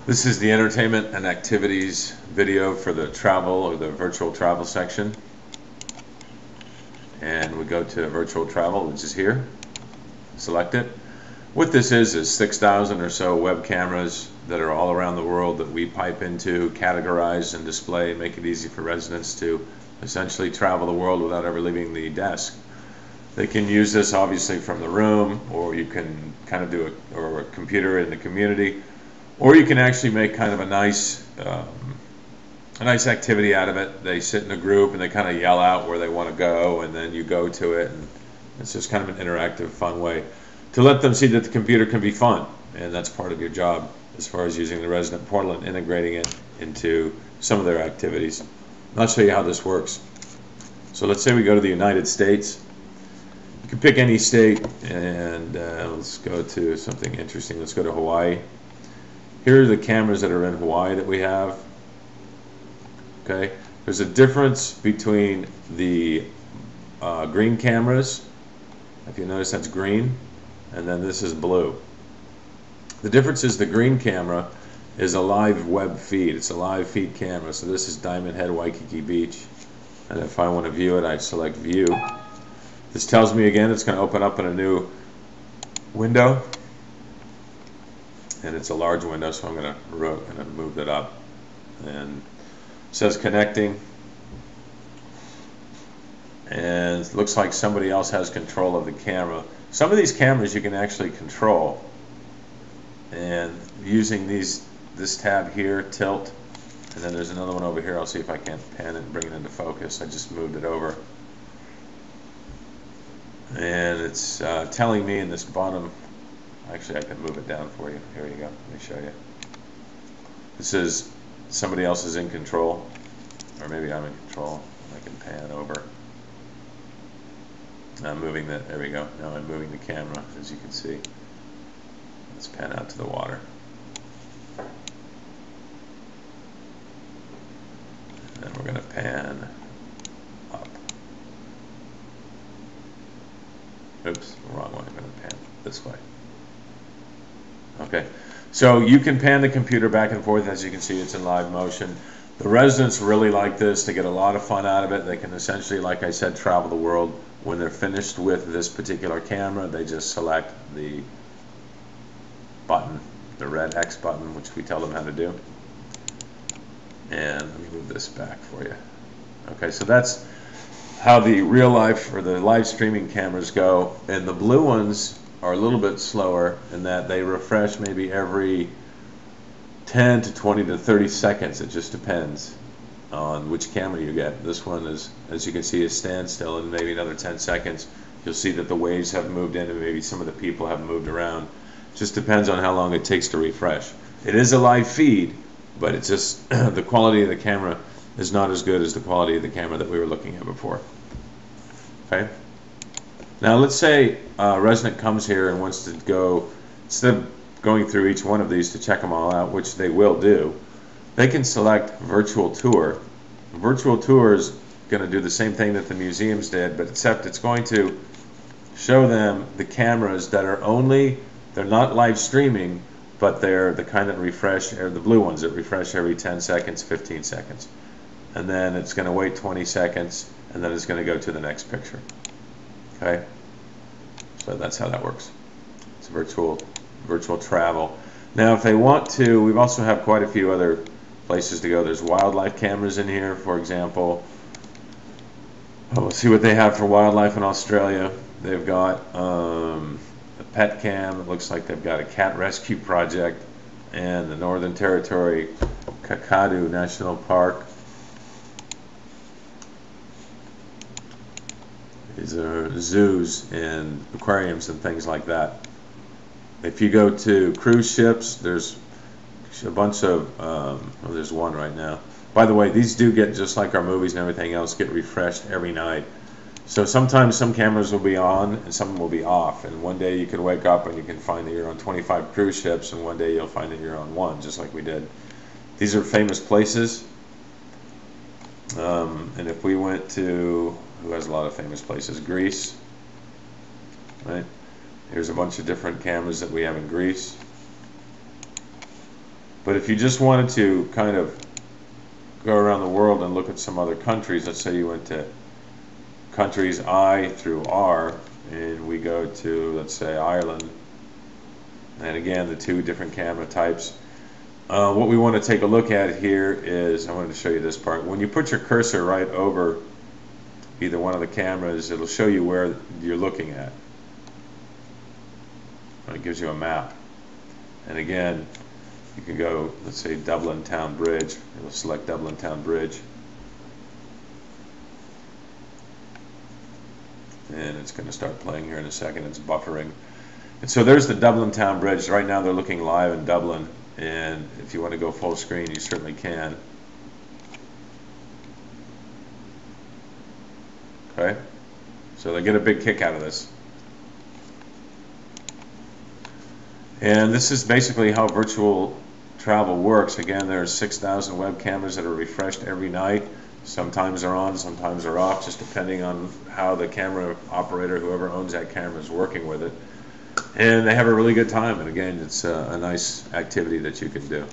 This is the entertainment and activities video for the travel or the virtual travel section. And we go to virtual travel, which is here. Select it. What this is 6,000 or so web cameras that are all around the world that we pipe into, categorize, and display, and make it easy for residents to essentially travel the world without ever leaving the desk. They can use this obviously from the room, or you can kind of do a computer in the community, or you can actually make kind of a nice activity out of it. They sit in a group and they kind of yell out where they want to go, and then you go to it, and it's just kind of an interactive, fun way to let them see that the computer can be fun, and that's part of your job as far as using the resident portal and integrating it into some of their activities. I'll show you how this works. So let's say we go to the United States. You can pick any state, and let's go to something interesting. Let's go to Hawaii. Here are the cameras that are in Hawaii that we have. Okay, there's a difference between the green cameras. If you notice, that's green, and then this is blue. The difference is the green camera is a live web feed. It's a live feed camera. So this is Diamond Head, Waikiki Beach, and if I want to view it, I select View. This tells me again it's going to open up in a new window, and it's a large window, so I'm going to move it up. And it says connecting, and it looks like somebody else has control of the camera. Some of these cameras you can actually control, and using this tab here, tilt, and then there's another one over here. I'll see if I can't pan it and bring it into focus. I just moved it over. And it's telling me in this bottom, actually I can move it down for you. Here you go, let me show you. This is somebody else is in control, or maybe I'm in control. I can pan over. I'm moving that, there we go. Now I'm moving the camera, as you can see. Let's pan out to the water. And then we're going to pan up. Oops, wrong way. I'm going to pan this way. Okay, so you can pan the computer back and forth. As you can see, it's in live motion. The residents really like this. They get a lot of fun out of it. They can essentially, like I said, travel the world. When they're finished with this particular camera, they just select the button, the red X button, which we tell them how to do. And let me move this back for you. Okay, so that's how the real life or the live streaming cameras go. And the blue ones are a little bit slower in that they refresh maybe every 10 to 20 to 30 seconds. It just depends on which camera you get. This one is, as you can see, is standstill, and maybe another 10 seconds you'll see that the waves have moved in and maybe some of the people have moved around. Just depends on how long it takes to refresh. It is a live feed, but it's just the quality of the camera is not as good as the quality of the camera that we were looking at before. Okay. Now let's say a resident comes here and wants to go, instead of going through each one of these to check them all out, which they will do, they can select Virtual Tour. Virtual Tour is going to do the same thing that the museums did, but except it's going to show them the cameras that are only, they're not live streaming, but they're the kind that refresh, or the blue ones that refresh every 10 seconds, 15 seconds. And then it's going to wait 20 seconds, and then it's going to go to the next picture. Okay? So that's how that works. It's virtual travel. Now if they want to, we also have quite a few other places to go. There's wildlife cameras in here, for example. We'll see what they have for wildlife in Australia. They've got a pet cam. It looks like they've got a cat rescue project, and the Northern Territory Kakadu National Park. These are zoos and aquariums and things like that. If you go to cruise ships, there's a bunch of, well, there's one right now. By the way, these do get, just like our movies and everything else, get refreshed every night. So sometimes some cameras will be on and some will be off. And one day you can wake up and you can find that you're on 25 cruise ships, and one day you'll find that you're on one, just like we did. These are famous places. And if we went to, who has a lot of famous places? Greece, right? Here's a bunch of different cameras that we have in Greece. But if you just wanted to kind of go around the world and look at some other countries, let's say you went to countries I through R, and we go to, let's say, Ireland, and again, the two different camera types. What we want to take a look at here is, I wanted to show you this part. When you put your cursor right over either one of the cameras, it'll show you where you're looking at. It gives you a map. And again, you can go, let's say, Dublin Town Bridge. It'll select Dublin Town Bridge. And it's going to start playing here in a second. It's buffering. And so there's the Dublin Town Bridge. Right now they're looking live in Dublin. And if you want to go full screen, you certainly can. Okay? So they get a big kick out of this. And this is basically how virtual travel works. Again, there's 6,000 web cameras that are refreshed every night. Sometimes they're on, sometimes they're off, just depending on how the camera operator, whoever owns that camera, is working with it. And they have a really good time. And again, it's a nice activity that you can do.